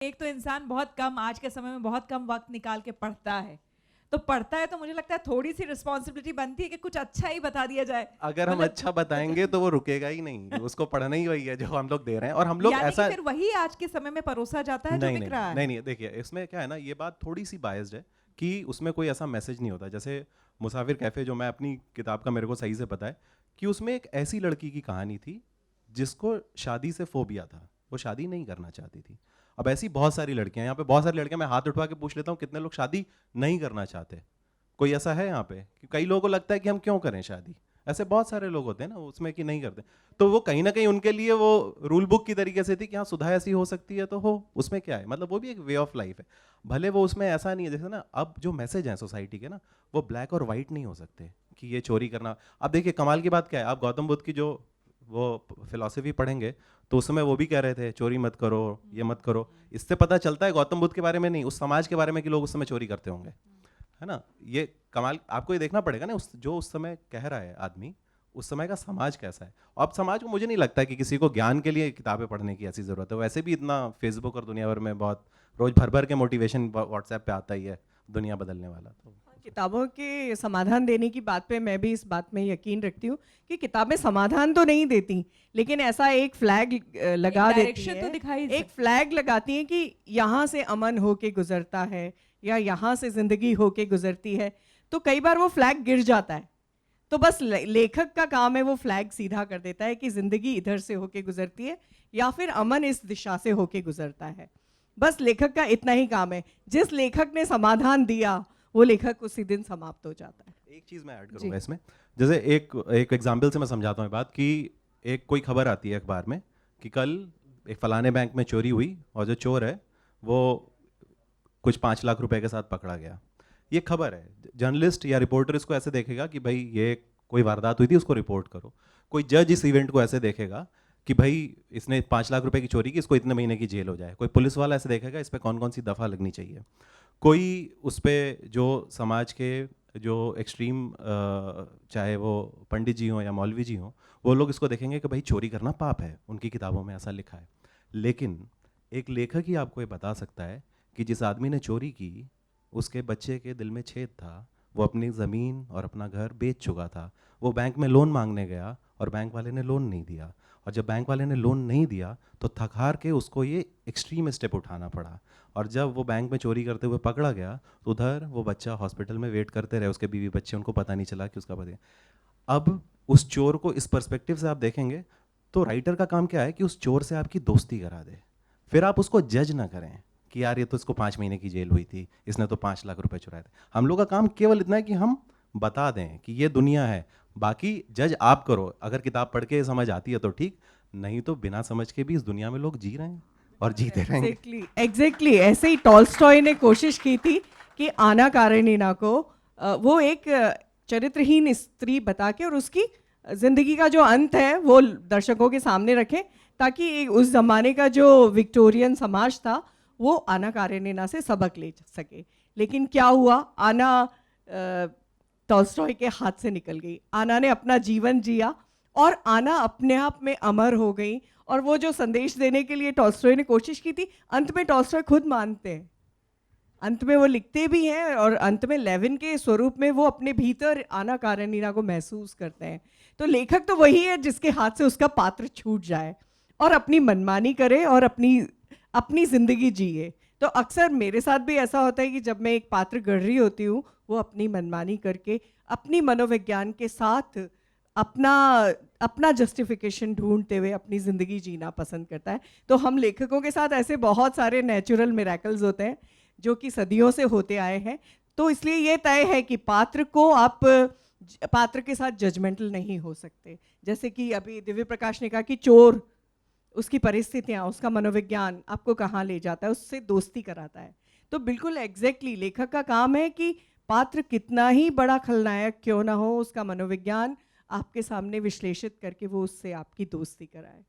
एक तो इंसान बहुत कम, आज के समय में बहुत कम वक्त निकाल के पढ़ता है, तो पढ़ता है तो मुझे लगता है थोड़ी सी रिस्पॉन्सिबिलिटी बनती है कि कुछ अच्छा ही बता दिया जाए। अगर हम मतलब अच्छा बताएंगे तो वो रुकेगा ही नहीं, उसको पढ़ना ही वही है जो हम लोग दे रहे हैं। और हम लोग यानी ऐसा कि फिर वही आज के समय में परोसा जाता है जो नहीं बिक नहीं रहा नहीं है। नहीं, देखिए इसमें क्या है ना, ये बात थोड़ी सी बायस्ड है कि उसमें कोई ऐसा मैसेज नहीं होता। जैसे मुसाफिर कैफ़े जो मैं अपनी किताब का मेरे को सही से पता है कि उसमें एक ऐसी लड़की की कहानी थी जिसको शादी से फोबिया था, वो शादी नहीं करना चाहती थी। अब ऐसी बहुत सारी लड़कियां यहाँ पे, बहुत सारी लड़कियां, मैं हाथ उठवा के पूछ लेता हूँ कितने लोग शादी नहीं करना चाहते? कोई ऐसा है यहाँ पे? कि कई लोगों को लगता है कि हम क्यों करें शादी, ऐसे बहुत सारे लोग होते हैं ना उसमें कि नहीं करते। तो वो कहीं ना कहीं उनके लिए वो रूल बुक की तरीके से थी कि हाँ सुधा ऐसी हो सकती है तो हो, उसमें क्या है, मतलब वो भी एक वे ऑफ लाइफ है। भले वो उसमें ऐसा नहीं है, जैसे ना अब जो मैसेज है सोसाइटी के ना, वो ब्लैक और वाइट नहीं हो सकते कि ये चोरी करना। अब देखिए कमाल की बात क्या है, आप गौतम बुद्ध की जो वो फिलॉसफी पढ़ेंगे तो उस समय वो भी कह रहे थे चोरी मत करो, ये मत करो। इससे पता चलता है गौतम बुद्ध के बारे में नहीं, उस समाज के बारे में कि लोग उस समय चोरी करते होंगे, है ना। ये कमाल आपको ये देखना पड़ेगा ना, जो उस समय कह रहा है आदमी, उस समय का समाज कैसा है। अब समाज को मुझे नहीं लगता कि किसी को ज्ञान के लिए किताबें पढ़ने की ऐसी ज़रूरत है, वैसे भी इतना फेसबुक और दुनिया भर में बहुत रोज भर भर के मोटिवेशन व्हाट्सएप पे आता ही है दुनिया बदलने वाला। तो किताबों के समाधान देने की बात पे मैं भी इस बात में यकीन रखती हूँ कि किताबें समाधान तो नहीं देती, लेकिन ऐसा एक फ्लैग लगा देती डायरेक्शन है, तो दिखाई एक फ्लैग लगाती है कि यहाँ से अमन होके गुजरता है या यहाँ से जिंदगी होके गुजरती है। तो कई बार वो फ्लैग गिर जाता है, तो बस लेखक का काम है वो फ्लैग सीधा कर देता है कि जिंदगी इधर से होके गुजरती है या फिर अमन इस दिशा से होके गुजरता है। बस लेखक का इतना ही काम है। जिस लेखक ने समाधान दिया वो लेखक उसी दिन समाप्त हो जाता है। एक चीज़ मैं ऐड करूँगा इसमें, जैसे एक एक एग्जाम्पल से मैं समझाता हूँ बात कि एक कोई खबर आती है अखबार में कि कल एक फलाने बैंक में चोरी हुई और जो चोर है वो कुछ 5 लाख रुपए के साथ पकड़ा गया। ये खबर है, जर्नलिस्ट या रिपोर्टर इसको ऐसे देखेगा कि भाई ये कोई वारदात हुई थी, उसको रिपोर्ट करो। कोई जज इस इवेंट को ऐसे देखेगा कि भाई इसने 5 लाख रुपए की चोरी की, इसको इतने महीने की जेल हो जाए। कोई पुलिस वाला ऐसे देखेगा इस पर कौन कौन सी दफ़ा लगनी चाहिए। कोई उस पर जो समाज के जो एक्सट्रीम, चाहे वो पंडित जी हों या मौलवी जी हों, वो लोग इसको देखेंगे कि भाई चोरी करना पाप है, उनकी किताबों में ऐसा लिखा है। लेकिन एक लेखक ही आपको ये बता सकता है कि जिस आदमी ने चोरी की उसके बच्चे के दिल में छेद था, वो अपनी ज़मीन और अपना घर बेच चुका था, वो बैंक में लोन मांगने गया और बैंक वाले ने लोन नहीं दिया, और जब बैंक वाले ने लोन नहीं दिया तो थक हार के उसको ये एक्सट्रीम स्टेप उठाना पड़ा। और जब वो बैंक में चोरी करते हुए पकड़ा गया तो उधर वो बच्चा हॉस्पिटल में वेट करते रहे, उसके बीवी बच्चे, उनको पता नहीं चला कि उसका पति। अब उस चोर को इस पर्सपेक्टिव से आप देखेंगे तो राइटर का काम क्या है कि उस चोर से आपकी दोस्ती करा दे, फिर आप उसको जज ना करें कि यार ये तो इसको 5 महीने की जेल हुई थी, इसने तो 5 लाख रुपए चुराए थे। हम लोग का काम केवल इतना है कि हम बता दें कि ये दुनिया है, बाकी जज आप करो। अगर किताब पढ़ के समझ आती है तो ठीक, नहीं तो बिना समझ के भी इस दुनिया में लोग जी रहे हैं और जीते रहेंगे। एग्जैक्टली ऐसे ही टॉल्स्टॉय ने कोशिश की थी कि आना कारेनिना को वो एक चरित्रहीन स्त्री बता के और उसकी जिंदगी का जो अंत है वो दर्शकों के सामने रखें, ताकि उस जमाने का जो विक्टोरियन समाज था वो आना कारेनिना से सबक ले सके। लेकिन क्या हुआ, आना टॉल्स्टॉय के हाथ से निकल गई। आना ने अपना जीवन जिया और आना अपने आप में अमर हो गई। और वो जो संदेश देने के लिए टॉल्स्टॉय ने कोशिश की थी, अंत में टॉल्स्टॉय खुद मानते हैं, अंत में वो लिखते भी हैं और अंत में लेविन के स्वरूप में वो अपने भीतर आना कारेनिना को महसूस करते हैं। तो लेखक तो वही है जिसके हाथ से उसका पात्र छूट जाए और अपनी मनमानी करे और अपनी जिंदगी जिए। तो अक्सर मेरे साथ भी ऐसा होता है कि जब मैं एक पात्र गढ़ रही होती हूँ, वो अपनी मनमानी करके अपनी मनोविज्ञान के साथ अपना जस्टिफिकेशन ढूंढते हुए अपनी ज़िंदगी जीना पसंद करता है। तो हम लेखकों के साथ ऐसे बहुत सारे नेचुरल मिरेकल्स होते हैं जो कि सदियों से होते आए हैं। तो इसलिए ये तय है कि पात्र के साथ जजमेंटल नहीं हो सकते। जैसे कि अभी दिव्य प्रकाश ने कहा कि चोर, उसकी परिस्थितियाँ, उसका मनोविज्ञान आपको कहाँ ले जाता है, उससे दोस्ती कराता है। तो बिल्कुल एग्जैक्टली लेखक का काम है कि पात्र कितना ही बड़ा खलनायक क्यों ना हो, उसका मनोविज्ञान आपके सामने विश्लेषित करके वो उससे आपकी दोस्ती कराए।